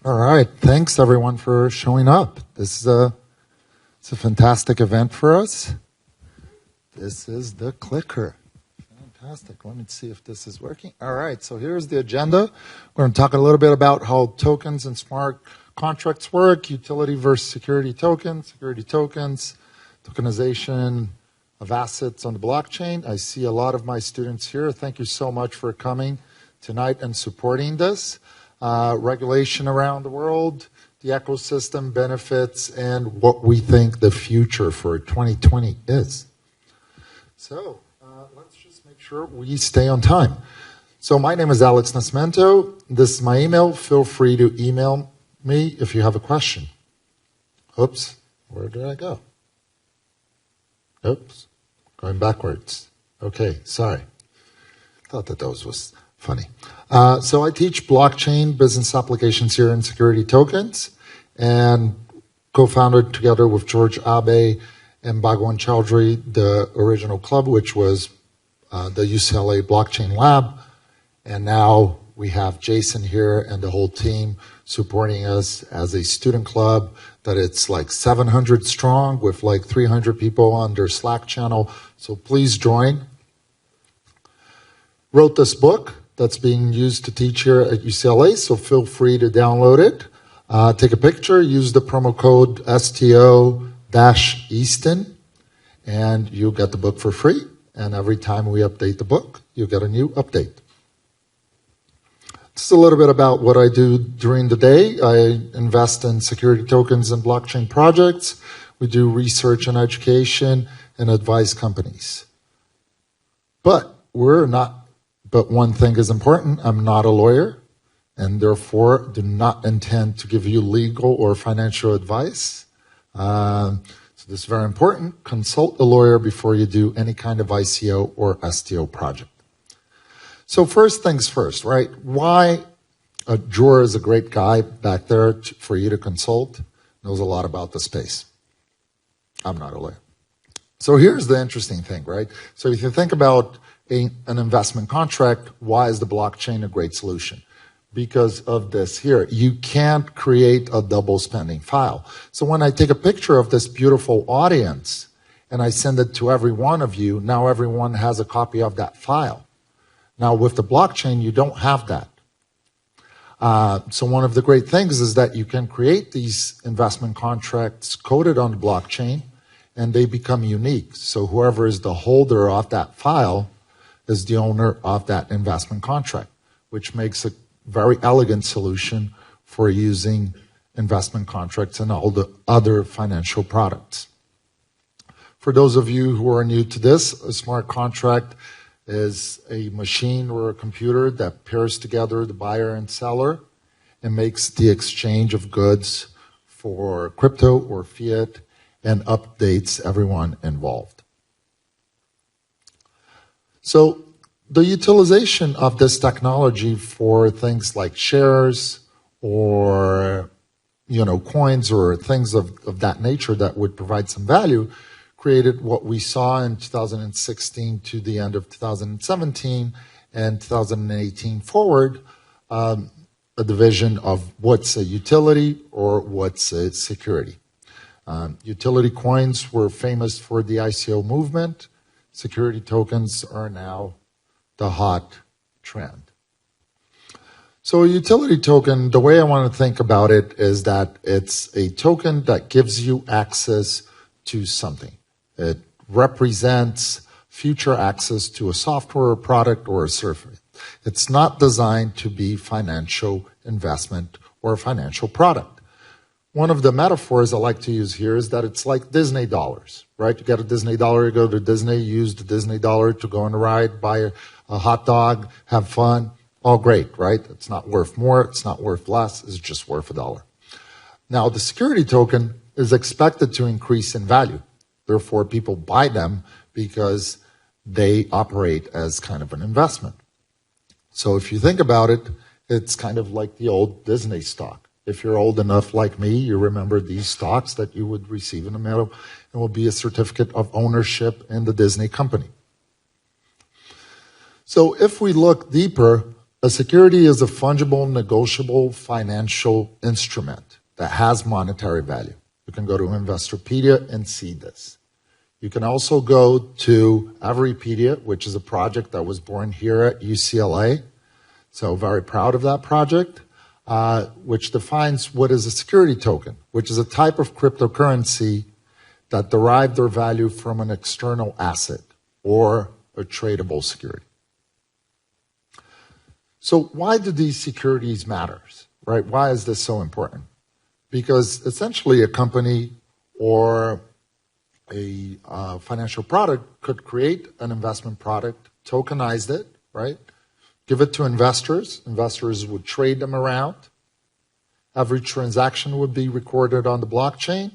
All right. Thanks, everyone, for showing up. It's a fantastic event for us. This is the clicker. Fantastic. Let me see if this is working. All right. So here's the agenda. We're going to talk a little bit about how tokens and smart contracts work, utility versus security tokens, tokenization of assets on the blockchain. I see a lot of my students here. Thank you so much for coming tonight and supporting this. Regulation around the world, the ecosystem benefits, and what we think the future for 2020 is. So let's just make sure we stay on time. So my name is Alex Nascimento. This is my email. Feel free to email me if you have a question. Oops, where did I go? Oops, going backwards. Okay, sorry. Thought that was funny. So I teach blockchain business applications here in security tokens, and co-founded together with George Abe and Bhagwan Chowdhury the original club, which was the UCLA Blockchain Lab. And now we have Jason here and the whole team supporting us as a student club that it's like 700 strong with like 300 people on their Slack channel. So please join. Wrote this book that's being used to teach here at UCLA, so feel free to download it. Take a picture, use the promo code STO-Easton, and you'll get the book for free. And every time we update the book, you'll get a new update. Just a little bit about what I do during the day. I invest in security tokens and blockchain projects. We do research and education and advise companies. But one thing is important. I'm not a lawyer, and therefore do not intend to give you legal or financial advice. So this is very important. Consult a lawyer before you do any kind of ICO or STO project. So first things first, right? Why Jor is a great guy back there for you to consult, knows a lot about the space. I'm not a lawyer. So here's the interesting thing, right? So if you think about an investment contract, why is the blockchain a great solution? Because of this here. You can't create a double spending file. So when I take a picture of this beautiful audience and I send it to every one of you, now everyone has a copy of that file. Now with the blockchain, you don't have that. So one of the great things is that you can create these investment contracts coded on the blockchain and they become unique. So whoever is the holder of that file is the owner of that investment contract, which makes a very elegant solution for using investment contracts and all the other financial products. For those of you who are new to this, a smart contract is a machine or a computer that pairs together the buyer and seller and makes the exchange of goods for crypto or fiat and updates everyone involved. So the utilization of this technology for things like shares or coins or things of that nature that would provide some value created what we saw in 2016 to the end of 2017 and 2018 forward, a division of what's a utility or what's a security. Utility coins were famous for the ICO movement. Security tokens are now the hot trend. So a utility token, the way I want to think about it is that it's a token that gives you access to something. It represents future access to a software, a product, or a service. It's not designed to be financial investment or a financial product. One of the metaphors I like to use here is that it's like Disney dollars, right? You get a Disney dollar, you go to Disney, you use the Disney dollar to go on a ride, buy a hot dog, have fun, all great, right? It's not worth more, it's not worth less, it's just worth $1. Now, the security token is expected to increase in value. Therefore, people buy them because they operate as kind of an investment. So if you think about it, it's kind of like the old Disney stock. If you're old enough like me, you remember these stocks that you would receive in the mail and will be a certificate of ownership in the Disney company. So if we look deeper, A security is a fungible, negotiable financial instrument that has monetary value. You can go to Investopedia and see this. You can also go to Averipedia, which is a project that was born here at UCLA. So very proud of that project, which defines what is a security token, which is a type of cryptocurrency that derived their value from an external asset or a tradable security. So why do these securities matter, right? Why is this so important? Because essentially a company or a financial product could create an investment product, tokenize it, right? Give it to investors. Investors would trade them around. Every transaction would be recorded on the blockchain.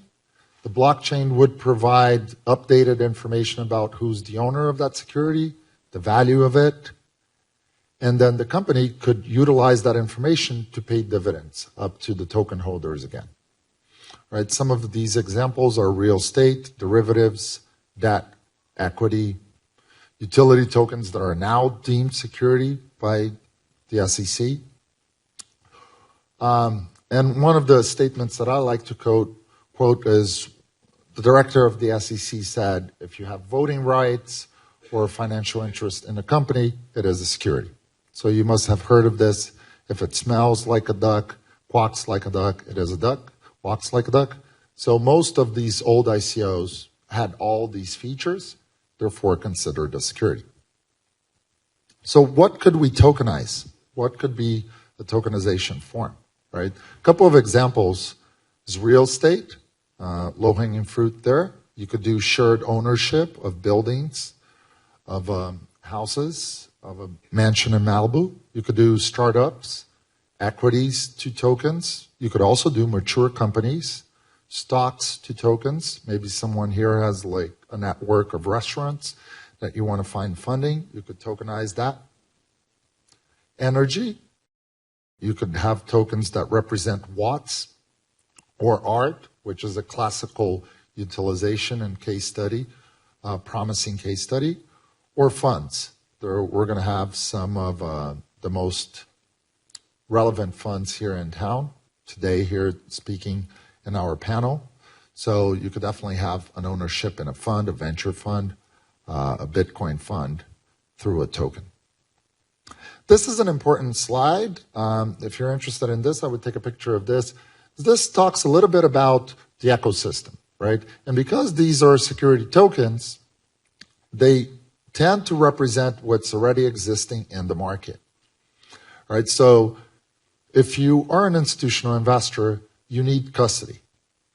The blockchain would provide updated information about who's the owner of that security, the value of it, and then the company could utilize that information to pay dividends up to the token holders again. Right? Some of these examples are real estate, derivatives, debt, equity, utility tokens that are now deemed security by the SEC. And one of the statements that I like to quote is the director of the SEC said, if you have voting rights or financial interest in a company, it is a security. So you must have heard of this. If it smells like a duck, quacks like a duck, it is a duck, walks like a duck. So most of these old ICOs had all these features, therefore considered a security. So what could we tokenize? What could be the tokenization form, right? A couple of examples is real estate, low-hanging fruit there. You could do shared ownership of buildings, of houses, of a mansion in Malibu. You could do startups, equities to tokens. You could also do mature companies, stocks to tokens. Maybe someone here has like a network of restaurants that you want to find funding. You could tokenize that. Energy. You could have tokens that represent watts or art, which is a classical utilization and case study, promising case study, or funds. We're going to have some of the most relevant funds here in town today here speaking in our panel. So you could definitely have an ownership in a fund, a venture fund, a Bitcoin fund through a token. This is an important slide. If you're interested in this, I would take a picture of this. This talks a little bit about the ecosystem, right? And because these are security tokens, they tend to represent what's already existing in the market, right? So if you are an institutional investor, you need custody,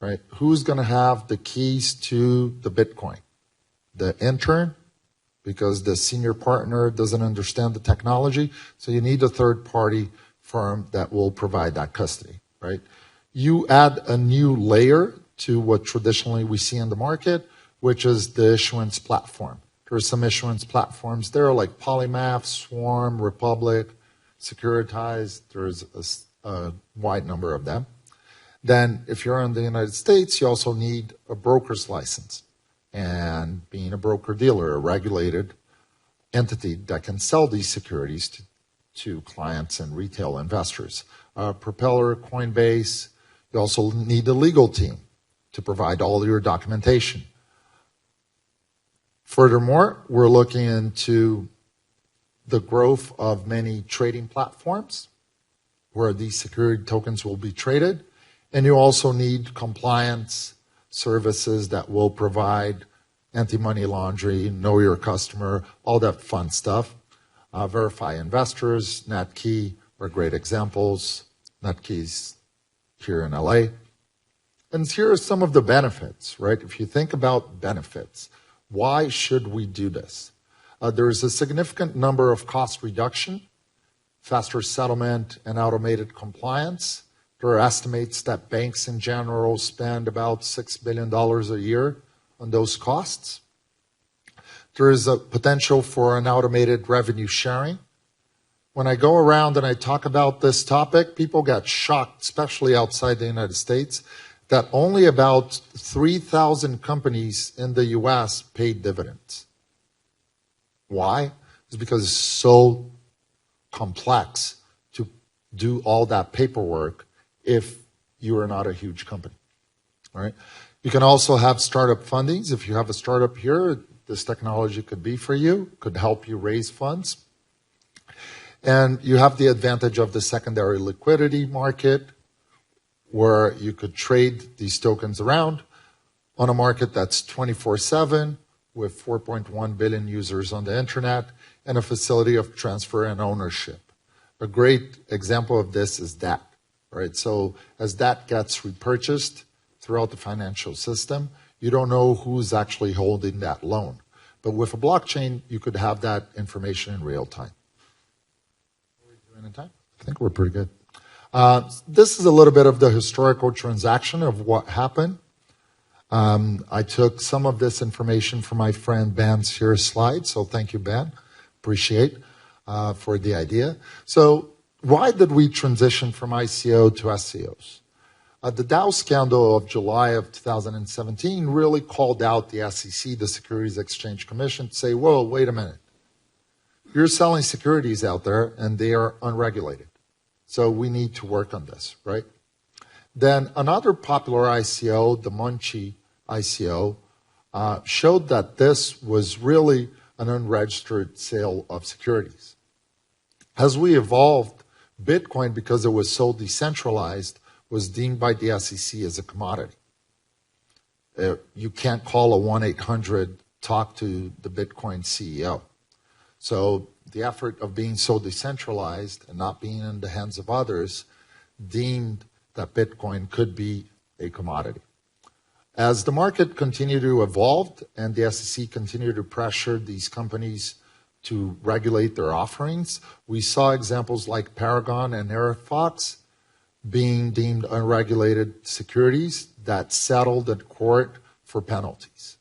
right? Who's going to have the keys to the Bitcoin? The intern, because the senior partner doesn't understand the technology. So you need a third-party firm that will provide that custody, right? You add a new layer to what traditionally we see in the market, which is the issuance platform. There's some issuance platforms there like Polymath, Swarm, Republic, Securitize. There's a wide number of them. Then if you're in the United States, you also need a broker's license. And being a broker-dealer, a regulated entity that can sell these securities to clients and retail investors. Propeller, Coinbase. You also need a legal team to provide all your documentation. Furthermore, we're looking into the growth of many trading platforms where these security tokens will be traded. And you also need compliance services that will provide anti-money laundering, know your customer, all that fun stuff. Verify investors, NetKey are great examples. NetKey's here in LA. And here are some of the benefits, right? If you think about benefits, why should we do this? There is a significant number of cost reduction, faster settlement, and automated compliance. There are estimates that banks in general spend about $6 billion a year on those costs. There is a potential for an automated revenue sharing. When I go around and I talk about this topic, people get shocked, especially outside the United States, that only about 3,000 companies in the US paid dividends. Why? It's because it's so complex to do all that paperwork if you are not a huge company. All right. You can also have startup fundings. If you have a startup here, this technology could be for you, could help you raise funds. And you have the advantage of the secondary liquidity market, where you could trade these tokens around on a market that's 24/7 with 4.1 billion users on the internet and a facility of transfer and ownership. A great example of this is DAT, right? So as DAT gets repurchased throughout the financial system, you don't know who's actually holding that loan. But with a blockchain, you could have that information in real time. Are we doing in time? I think we're pretty good. This is a little bit of the historical transaction of what happened. I took some of this information from my friend Ben's here slide, so thank you, Ben. Appreciate for the idea. So why did we transition from ICO to SCOs? The Dow scandal of July of 2017 really called out the SEC, the Securities Exchange Commission, to say, whoa, wait a minute. You're selling securities out there, and they are unregulated. So we need to work on this, right? Then another popular ICO, the Munchie ICO, showed that this was really an unregistered sale of securities. As we evolved, Bitcoin, because it was so decentralized, was deemed by the SEC as a commodity. You can't call a 1-800 talk to the Bitcoin CEO. So the effort of being so decentralized and not being in the hands of others deemed that Bitcoin could be a commodity. As the market continued to evolve and the SEC continued to pressure these companies to regulate their offerings, we saw examples like Paragon and Aerofox being deemed unregulated securities that settled at court for penalties.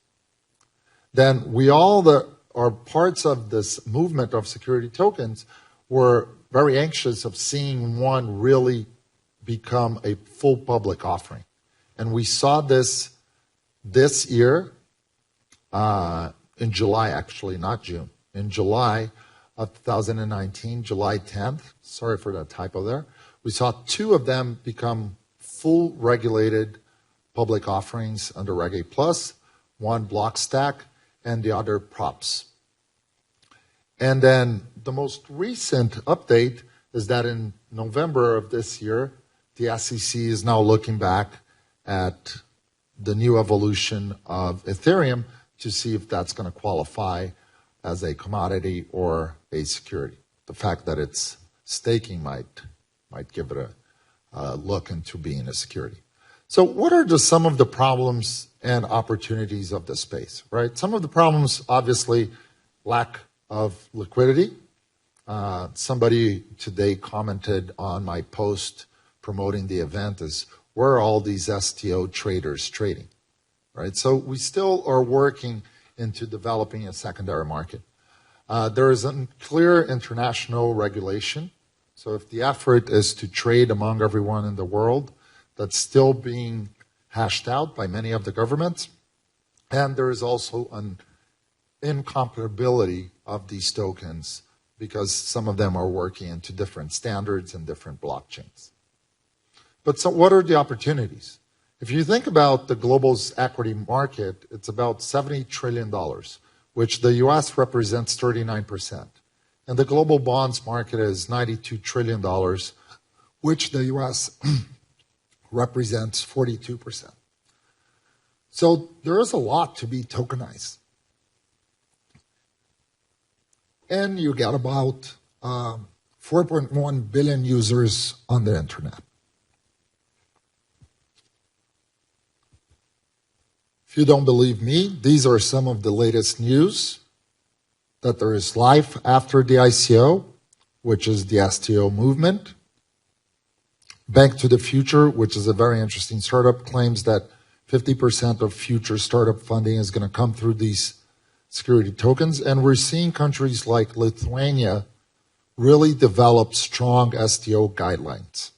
Then we all that are parts of this movement of security tokens were very anxious of seeing one really become a full public offering. And we saw this year, in July actually, not June, in July of 2019, July 10th, sorry for that typo there, we saw two of them become full regulated public offerings under Reg A+, one Blockstack and the other Props. And then the most recent update is that in November of this year, the SEC is now looking back at the new evolution of Ethereum to see if that's going to qualify as a commodity or a security. The fact that it's staking might give it a look into being a security. So what are just some of the problems and opportunities of this space, right? Some of the problems, obviously, lack of liquidity. Somebody today commented on my post promoting the event is, where are all these STO traders trading, right? So we still are working into developing a secondary market. There is a clear international regulation. So if the effort is to trade among everyone in the world, that's still being hashed out by many of the governments. And there is also an incompatibility of these tokens because some of them are working into different standards and different blockchains. But so what are the opportunities? If you think about the global equity market, it's about $70 trillion, which the US represents 39%. And the global bonds market is $92 trillion, which the US represents 42%. So there is a lot to be tokenized. And you get about 4.1 billion users on the internet. If you don't believe me, these are some of the latest news that there is life after the ICO, which is the STO movement. Bank to the Future, which is a very interesting startup, claims that 50% of future startup funding is going to come through these security tokens. And we're seeing countries like Lithuania really develop strong STO guidelines.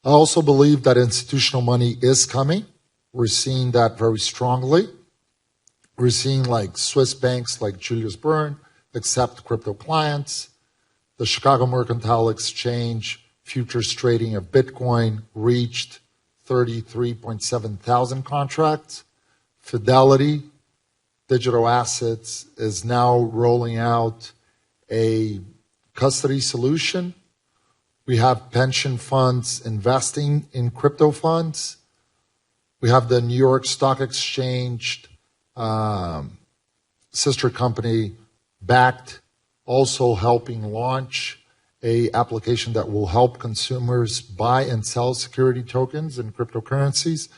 I also believe that institutional money is coming. We're seeing that very strongly. We're seeing like Swiss banks like Julius Baer, accept crypto clients. The Chicago Mercantile Exchange futures trading of Bitcoin reached 33.7 thousand contracts. Fidelity Digital Assets is now rolling out a custody solution. We have pension funds investing in crypto funds. We have the New York Stock Exchange sister company backed, also helping launch a application that will help consumers buy and sell security tokens and cryptocurrencies.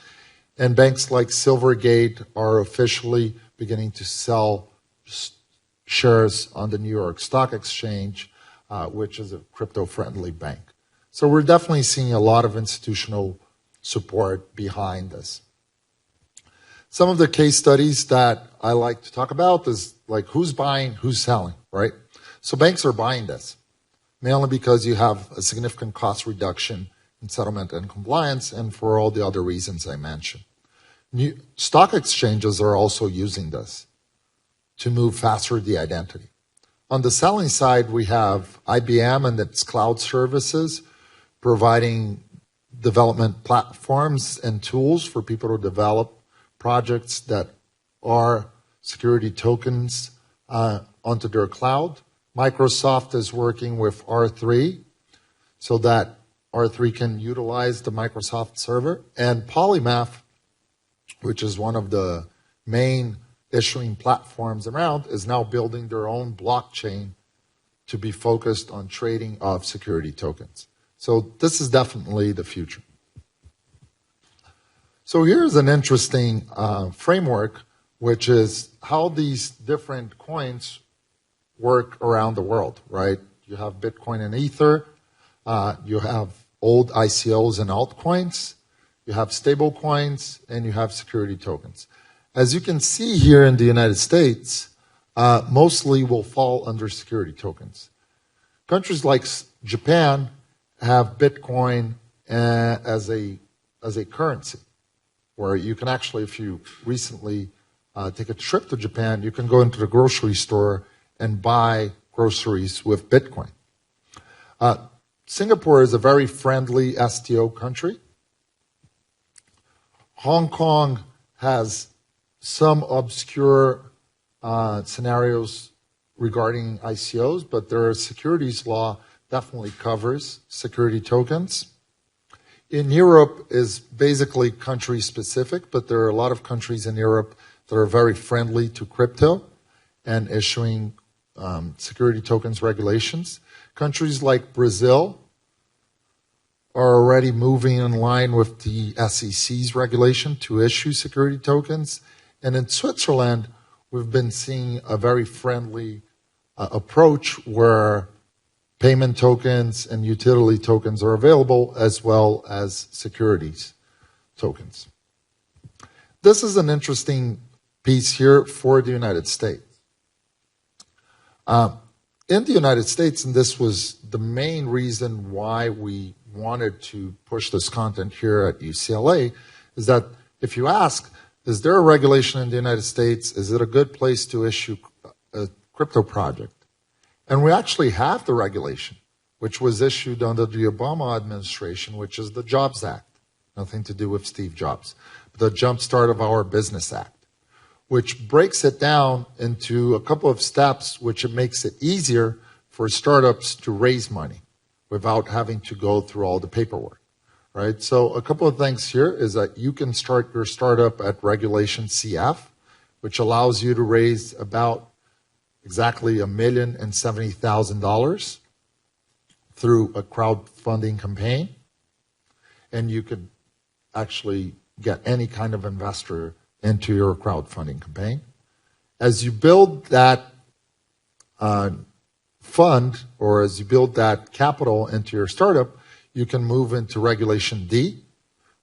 And banks like Silvergate are officially beginning to sell shares on the New York Stock Exchange, which is a crypto-friendly bank. So we're definitely seeing a lot of institutional support behind this. Some of the case studies that I like to talk about is like who's buying, who's selling, right? So banks are buying this, mainly because you have a significant cost reduction in settlement and compliance, and for all the other reasons I mentioned. Stock exchanges are also using this to move faster the identity. On the selling side, we have IBM and its cloud services providing development platforms and tools for people to develop projects that are security tokens onto their cloud. Microsoft is working with R3 so that R3 can utilize the Microsoft server. And Polymath, which is one of the main issuing platforms around, is now building their own blockchain to be focused on trading of security tokens. So this is definitely the future. So here's an interesting framework, which is how these different coins work around the world, right? You have Bitcoin and Ether, you have old ICOs and altcoins, you have stable coins, and you have security tokens. As you can see here in the United States, mostly will fall under security tokens. Countries like Japan have Bitcoin as a currency, where you can actually, if you recently take a trip to Japan, you can go into the grocery store and buy groceries with Bitcoin. Singapore is a very friendly STO country. Hong Kong has some obscure scenarios regarding ICOs, but their securities law definitely covers security tokens. In Europe is basically country specific, but there are a lot of countries in Europe that are very friendly to crypto and issuing security tokens regulations. Countries like Brazil are already moving in line with the SEC's regulation to issue security tokens. And in Switzerland, we've been seeing a very friendly approach where payment tokens and utility tokens are available, as well as securities tokens. This is an interesting piece here for the United States. In the United States, and this was the main reason why we wanted to push this content here at UCLA, is that if you ask, is there a regulation in the United States? Is it a good place to issue a crypto project? And we actually have the regulation, which was issued under the Obama administration, which is the Jobs Act. Nothing to do with Steve Jobs. The Jumpstart of Our Business Act, which breaks it down into a couple of steps, which it makes it easier for startups to raise money without having to go through all the paperwork, right? So a couple of things here is that you can start your startup at Regulation CF, which allows you to raise about exactly $1,070,000 through a crowdfunding campaign. And you could actually get any kind of investor into your crowdfunding campaign. As you build that fund, or as you build that capital into your startup, you can move into Regulation D,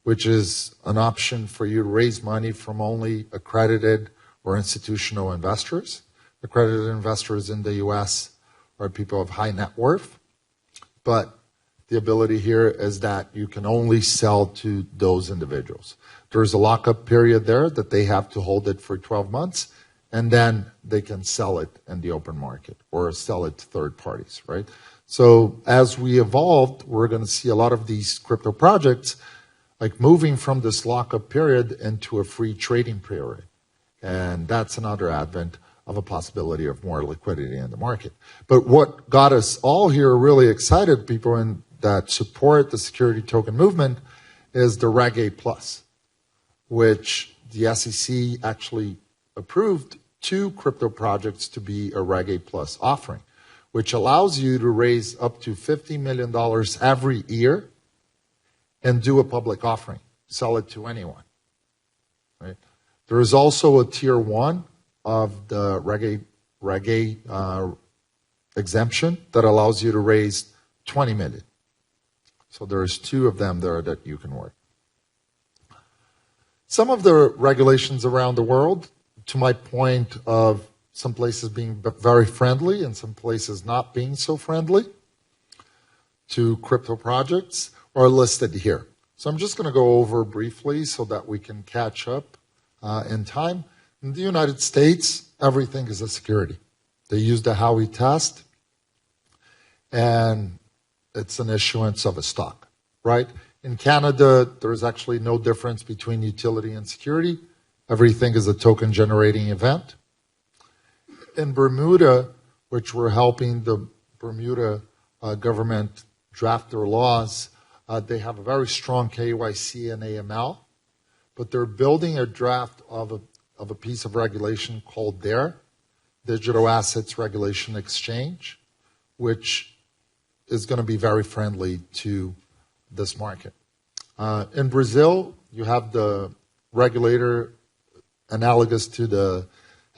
which is an option for you to raise money from only accredited or institutional investors. Accredited investors in the US are people of high net worth, but the ability here is that you can only sell to those individuals. There's a lockup period there that they have to hold it for 12 months, and then they can sell it in the open market or sell it to third parties, right? So as we evolved, we're going to see a lot of these crypto projects like moving from this lockup period into a free trading period. And that's another advent of a possibility of more liquidity in the market. But what got us all here really excited, people that support the security token movement, is the Reg A+, which the SEC actually approved 2 crypto projects to be a Reg A+ offering, which allows you to raise up to $50 million every year and do a public offering, sell it to anyone. Right? There is also a tier 1 of the Reg A exemption that allows you to raise 20 million. So there's 2 of them there that you can work. Some of the regulations around the world, to my point of some places being very friendly and some places not being so friendly to crypto projects, are listed here. So I'm just going to go over briefly so that we can catch up in time. In the United States, everything is a security. They use the Howey test, and it's an issuance of a stock, right? In Canada, there's actually no difference between utility and security. Everything is a token generating event. In Bermuda, which we're helping the Bermuda government draft their laws, they have a very strong KYC and AML, but they're building a draft of a piece of regulation called DARE, Digital Assets Regulation Exchange, which is going to be very friendly to this market. In Brazil, you have the regulator analogous to the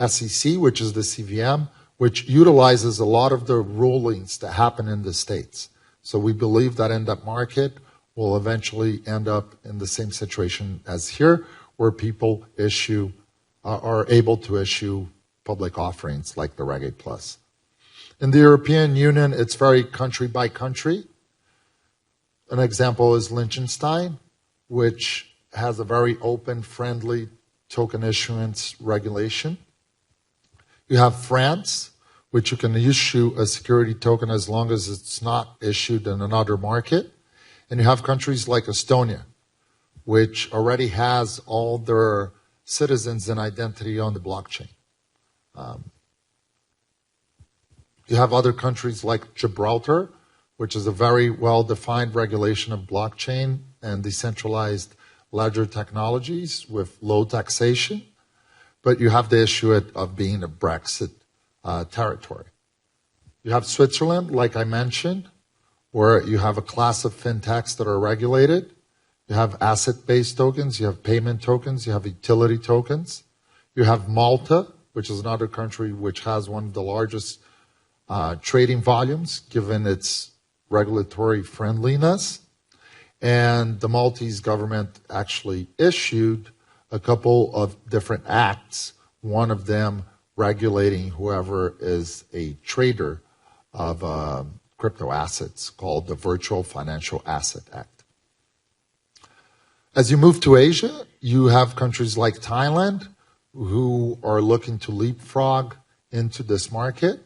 SEC, which is the CVM, which utilizes a lot of the rulings that happen in the States. So we believe that in that market, we'll eventually end up in the same situation as here, where people are able to issue public offerings like the Reg A+. In the European Union, it's very country by country. An example is Liechtenstein, which has a very open, friendly token issuance regulation. You have France, which you can issue a security token as long as it's not issued in another market. And you have countries like Estonia, which already has all their citizens and identity on the blockchain. You have other countries like Gibraltar, which is a very well-defined regulation of blockchain and decentralized ledger technologies with low taxation. But you have the issue of being a Brexit territory. You have Switzerland, like I mentioned, where you have a class of fintechs that are regulated. You have asset-based tokens, you have payment tokens, you have utility tokens. You have Malta, which is another country which has one of the largest trading volumes, given its regulatory friendliness. And the Maltese government actually issued a couple of different acts, one of them regulating whoever is a trader of crypto assets, called the Virtual Financial Asset Act. As you move to Asia, you have countries like Thailand who are looking to leapfrog into this market.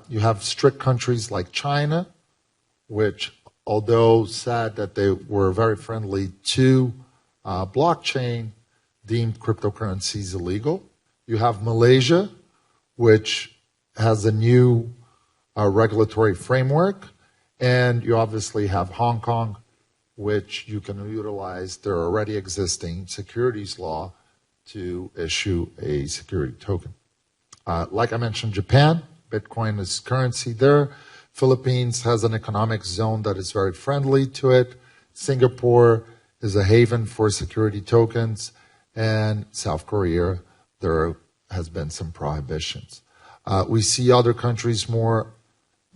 You have strict countries like China, which, although said that they were very friendly to blockchain, deemed cryptocurrencies illegal. You have Malaysia, which has a new regulatory framework. And you obviously have Hong Kong, which you can utilize their already existing securities law to issue a security token. Like I mentioned, Japan, Bitcoin is currency there. Philippines has an economic zone that is very friendly to it. Singapore is a haven for security tokens. And South Korea, there has been some prohibitions. We see other countries more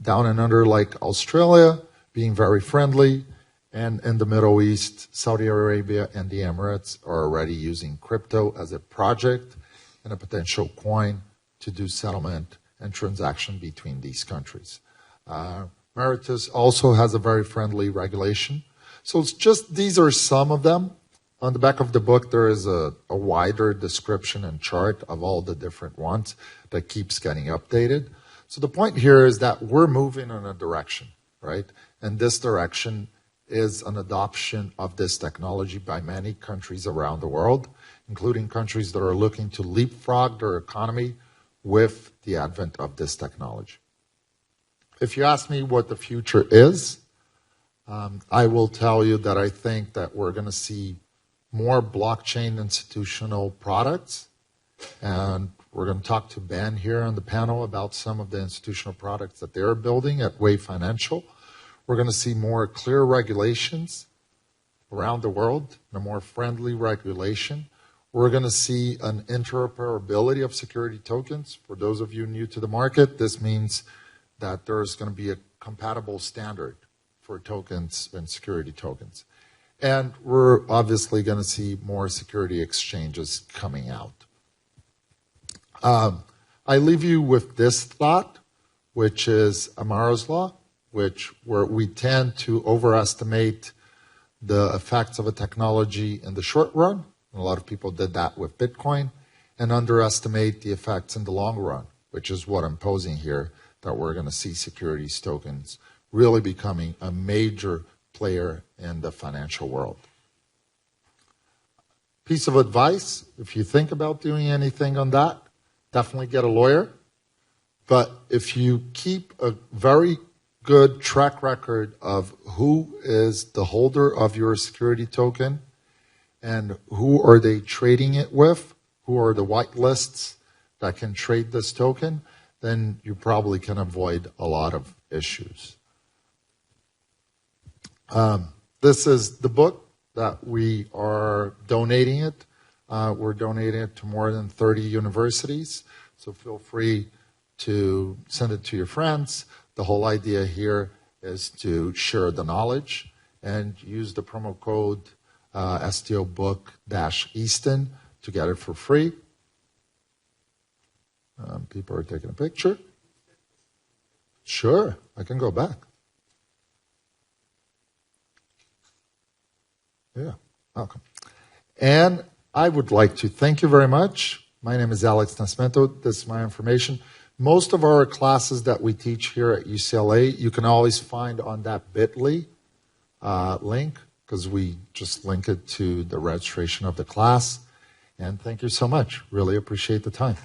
down and under, like Australia, being very friendly. And in the Middle East, Saudi Arabia and the Emirates are already using crypto as a project and a potential coin to do settlement and transaction between these countries. Mauritius also has a very friendly regulation. So it's just, these are some of them. On the back of the book, there is a wider description and chart of all the different ones that keeps getting updated. So the point here is that we're moving in a direction, right? And this direction is an adoption of this technology by many countries around the world, including countries that are looking to leapfrog their economy with the advent of this technology. If you ask me what the future is, I will tell you that I think that we're going to see more blockchain institutional products, and we're going to talk to Ben here on the panel about some of the institutional products that they're building at Wave Financial. We're going to see more clear regulations around the world, and a more friendly regulation. We're going to see an interoperability of security tokens. For those of you new to the market, this means that there's going to be a compatible standard for tokens and security tokens. And we're obviously going to see more security exchanges coming out. I leave you with this thought, which is Amara's law, where we tend to overestimate the effects of a technology in the short run. And a lot of people did that with Bitcoin, and underestimate the effects in the long run, which is what I'm posing here, that we're going to see securities tokens really becoming a major player in the financial world. Piece of advice, if you think about doing anything on that, definitely get a lawyer. But if you keep a very good track record of who is the holder of your security token and who are they trading it with, who are the white lists that can trade this token, then you probably can avoid a lot of issues. This is the book that we are donating it. We're donating it to more than 30 universities, so feel free to send it to your friends. The whole idea here is to share the knowledge and use the promo code STObook-Easton to get it for free. People are taking a picture. Sure, I can go back. Yeah, welcome. And I would like to thank you very much. My name is Alex Nascimento. This is my information. Most of our classes that we teach here at UCLA, you can always find on that bit.ly link, because we just link it to the registration of the class. And thank you so much. Really appreciate the time.